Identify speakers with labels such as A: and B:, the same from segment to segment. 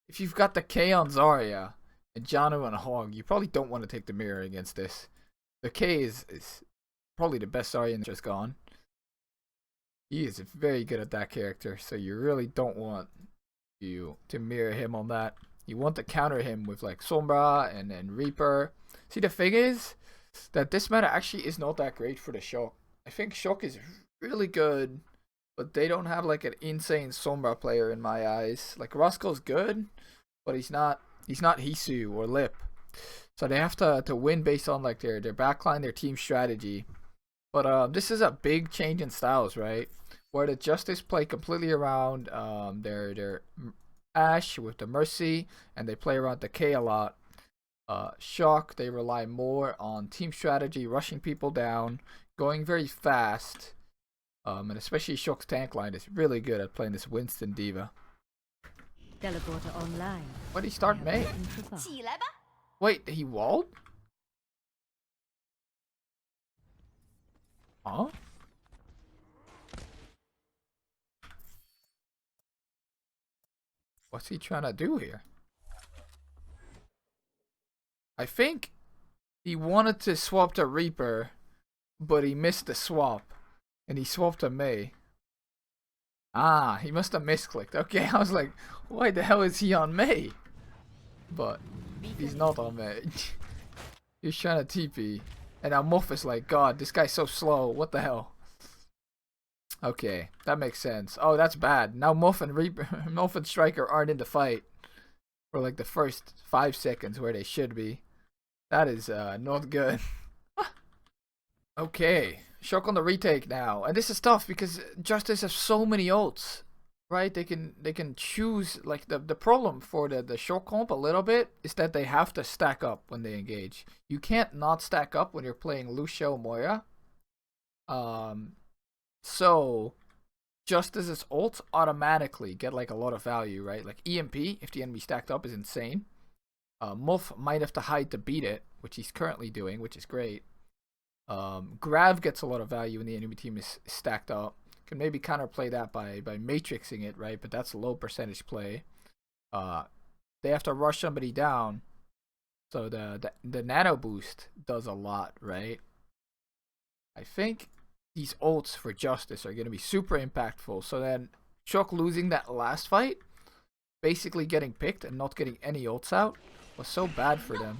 A: if you've got the K on Zarya and Janu and Hog, you probably don't want to take the mirror against this. The K is probably the best Zarya just gone. He is very good at that character, so you really don't want you to mirror him on that. You want to counter him with like Sombra and Reaper. See, the thing is that this meta actually is not that great for the Shock. I think Shock is really good, but they don't have like an insane Sombra player in my eyes. Like Roscoe's good, but he's not Hisu or Lip. So they have to win based on like their backline, their team strategy. But this is a big change in styles, right? Where the Justice play completely around their Ashe with the Mercy, and they play around the K a lot. Shock, they rely more on team strategy, rushing people down, going very fast. And especially Shock's tank line is really good at playing this Winston Diva.
B: Teleporter online.
A: Why did he start Mei? Wait, he walled? Huh? What's he trying to do here? I think he wanted to swap to Reaper, but he missed the swap. And he swapped to Mei. Ah, he must have misclicked. Okay, I was like, why the hell is he on Mei? But he's not on Mei. He's trying to TP. And now Muff is like, God, this guy's so slow. What the hell? Okay, that makes sense. Oh, that's bad. Now Muff and Reaper, Muff and Striker aren't in the fight for like the first 5 seconds where they should be. That is not good. Okay, Shock on the retake now, and this is tough because Justice has so many ults, right? They can choose. Like the problem for the Shock comp a little bit is that they have to stack up when they engage. You can't not stack up when you're playing Lucio Moira. So Justice's ults automatically get like a lot of value, right? Like EMP, if the enemy stacked up, is insane. Muff might have to hide to beat it, which he's currently doing, which is great. Grav gets a lot of value when the enemy team is stacked up. Can maybe counterplay that by matrixing it, right? But that's low percentage play. They have to rush somebody down, so the nano boost does a lot, right? I think these ults for Justice are going to be super impactful. So then Shock losing that last fight, basically getting picked and not getting any ults out, was so bad for them.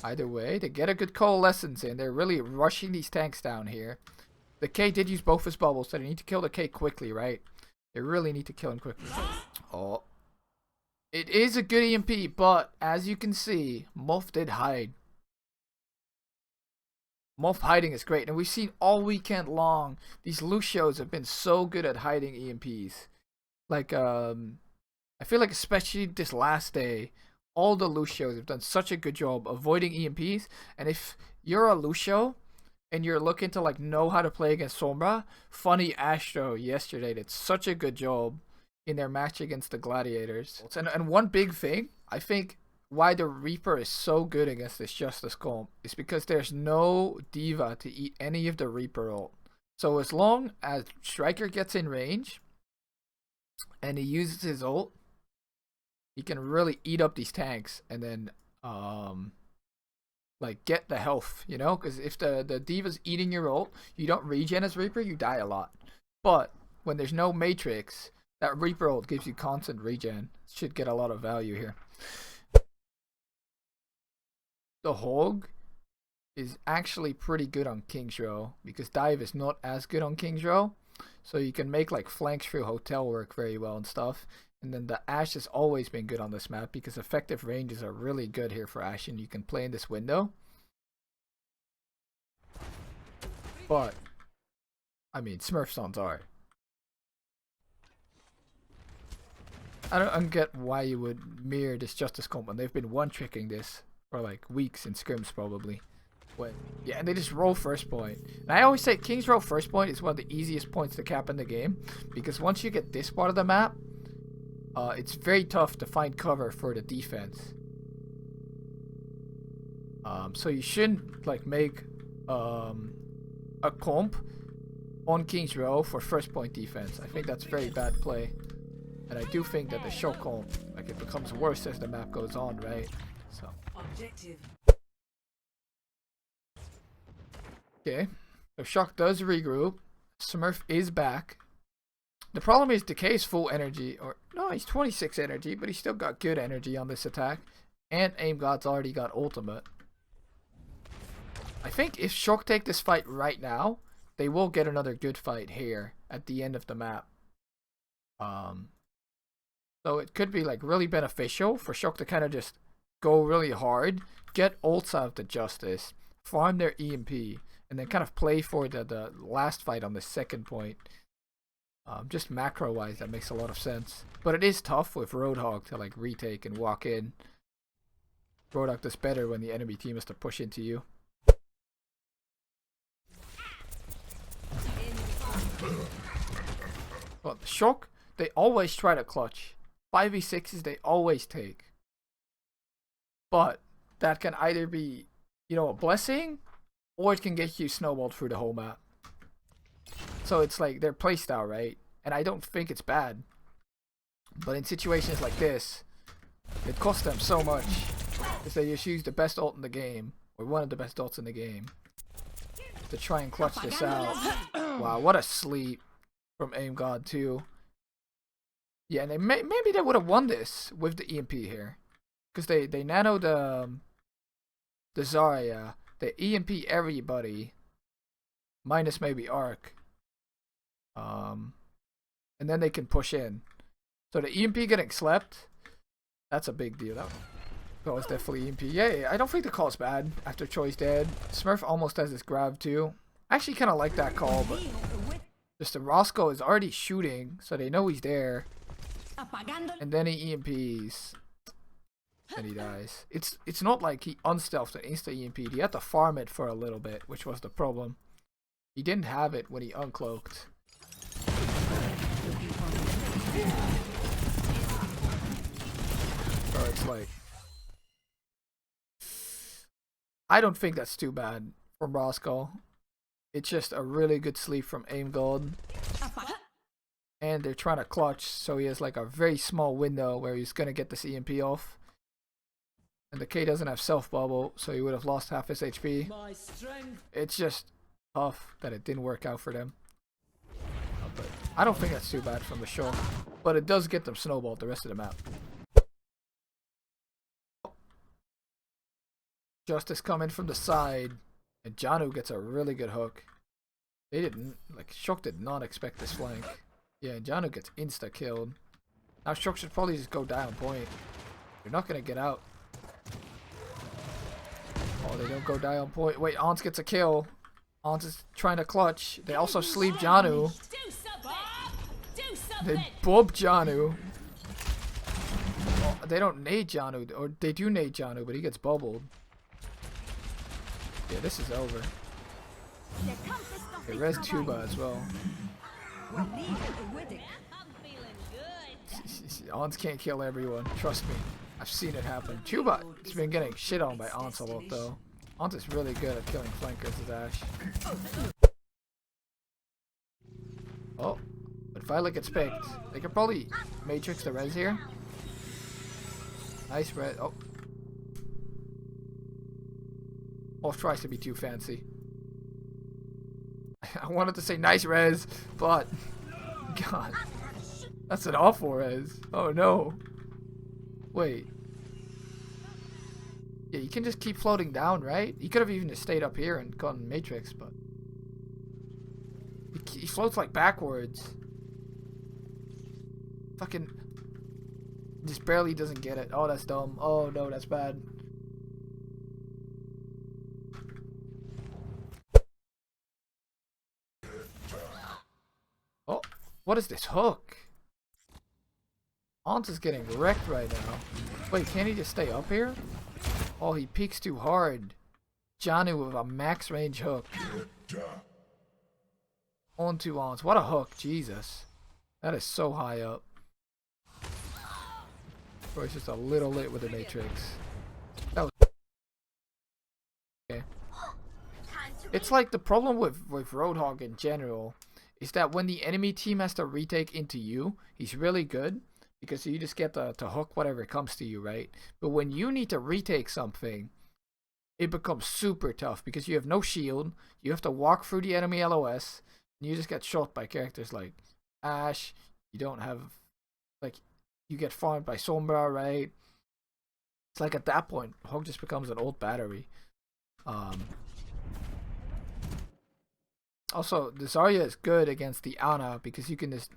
A: Either way, they get a good coalescence in. They're really rushing these tanks down here. The K did use both his bubbles, so they need to kill the K quickly, right? They really need to kill him quickly. Oh. It is a good EMP, but as you can see, Muff did hide. Muff hiding is great, and we've seen all weekend long, these Lucios have been so good at hiding EMPs. Like, I feel like especially this last day, all the Lucios have done such a good job avoiding EMPs. And if you're a Lucio and you're looking to like know how to play against Sombra, Funny Astro yesterday did such a good job in their match against the Gladiators. And one big thing, I think, why the Reaper is so good against this Justice comp is because there's no Diva to eat any of the Reaper ult. So as long as Striker gets in range and he uses his ult, he can really eat up these tanks and then like get the health, you know? Because if the Diva's eating your ult, you don't regen as Reaper, you die a lot. But when there's no Matrix, that Reaper ult gives you constant regen. Should get a lot of value here. The Hog is actually pretty good on King's Row because Dive is not as good on King's Row. So you can make like flanks through hotel work very well and stuff. And then the Ashe has always been good on this map because effective ranges are really good here for Ashe, and you can play in this window. But, I mean, Smurf Sons are. I don't get why you would mirror this Justice comp when they've been one-tricking this for like weeks in scrims probably. Yeah, and they just roll first point. And I always say King's Row first point is one of the easiest points to cap in the game because once you get this part of the map, it's very tough to find cover for the defense. So you shouldn't like make a comp on King's Row for first point defense. I think that's very bad play. And I do think that the shock like, it becomes worse as the map goes on, right? So.
C: Objective.
A: Okay. So shock does regroup. Smurf is back. The problem is Decay's full energy, or no, he's 26 energy, but he's still got good energy on this attack. And Aim God's already got ultimate. I think if Shock take this fight right now, they will get another good fight here at the end of the map. So it could be like really beneficial for Shock to kind of just go really hard, get ults out of the Justice, farm their EMP, and then kind of play for the last fight on the second point. Just macro wise, that makes a lot of sense. But it is tough with Roadhog to like retake and walk in. Roadhog does better when the enemy team has to push into you. Well, Shock, they always try to clutch. 5v6s they always take. But that can either be, you know, a blessing, or it can get you snowballed through the whole map. So it's like their playstyle, right? And I don't think it's bad. But in situations like this, it costs them so much. Because they just use the best ult in the game, or one of the best ults in the game, to try and clutch this out. Wow, what a sleep from Aim God too. Yeah, and maybe they would have won this with the EMP here. Because they nanoed the Zarya. They EMP everybody. Minus maybe Arc. And then they can push in. So the EMP getting slept, that's a big deal. That was definitely EMP. Yeah, I don't think the call's bad after Choi's dead. Smurf almost has his grab too. I actually kind of like that call, but just the Roscoe is already shooting, so they know he's there. And then he EMPs. And he dies. It's not like he unstealthed and insta-EMP'd. He had to farm it for a little bit, which was the problem. He didn't have it when he uncloaked. So it's like, I don't think that's too bad from Roscoe. It's just a really good sleep from Aim God. And they're trying to clutch, so he has like a very small window where he's gonna get this EMP off. And the K doesn't have self bubble, so he would have lost half his HP. It's just tough that it didn't work out for them. But I don't think that's too bad from the show. But it does get them snowballed the rest of the map. Justice coming from the side, and Janu gets a really good hook. They didn't, like, Shock did not expect this flank. Yeah, Janu gets insta killed. Now Shock should probably just go down point. You're not gonna get out. Oh, they don't go down point. Wait, Ons gets a kill. Ons is trying to clutch. They also sleep Janu. They bub Janu. Oh, they don't nade Janu, or they do nade Janu, but he gets bubbled. Yeah, this is over. They res Tuba as well. Ons can't kill everyone. Trust me. I've seen it happen. Tuba has been getting shit on by Ons a lot though. Ons is really good at killing flankers with Ash. Oh, but Violet gets picked. They could probably Matrix the res here. Nice res. Oh. Wolf tries to be too fancy. I wanted to say nice res, but God, that's an awful res. Oh no. Wait. Yeah, you can just keep floating down, right? He could have even just stayed up here and gotten Matrix, but he floats like backwards. Fucking just barely doesn't get it. Oh, that's dumb. Oh no, that's bad. Oh, what is this hook? Ons is getting wrecked right now. Wait, can't he just stay up here? Oh, he peeks too hard. Janu with a max range hook. On to Ons. What a hook, Jesus. That is so high up. Or it's just a little lit with the Matrix. That was okay. It's like the problem with Roadhog in general is that when the enemy team has to retake into you, he's really good. because you just get to hook whatever comes to you, right? But when you need to retake something, it becomes super tough because you have no shield. You have to walk through the enemy LOS, and you just get shot by characters like Ash. You don't have, like, you get farmed by Sombra, right? It's like at that point, Hog just becomes an old battery. Also, the Zarya is good against the Ana because you can just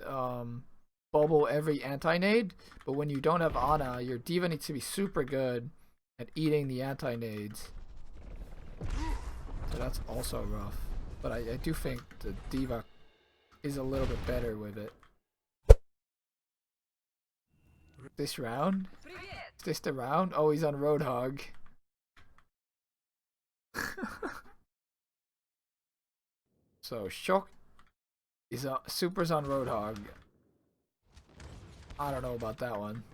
A: bubble every anti-nade, but when you don't have Ana, your D.Va needs to be super good at eating the anti-nades. So that's also rough. But I do think the D.Va is a little bit better with it. This round? Is this the round? Oh, he's on Roadhog. So Shock is Super's on Roadhog. I don't know about that one.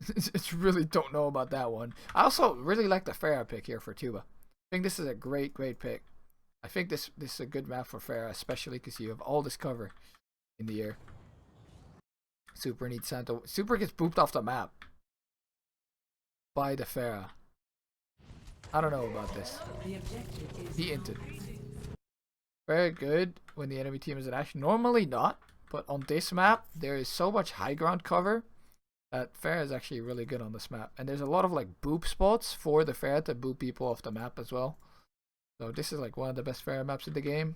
A: It's really don't know about that one. I also really like the Pharah pick here for Tuba. I think this is a great pick. I think this is a good map for Pharah, especially because you have all this cover in the air. Super needs Santo. Super gets booped off the map by the Pharah. I don't know about this. He inted. Very good when the enemy team is in action. Normally not, but on this map there is so much high ground cover that Pharah is actually really good on this map. And there's a lot of like boop spots for the Pharah to boop people off the map as well. So this is like one of the best Pharah maps in the game.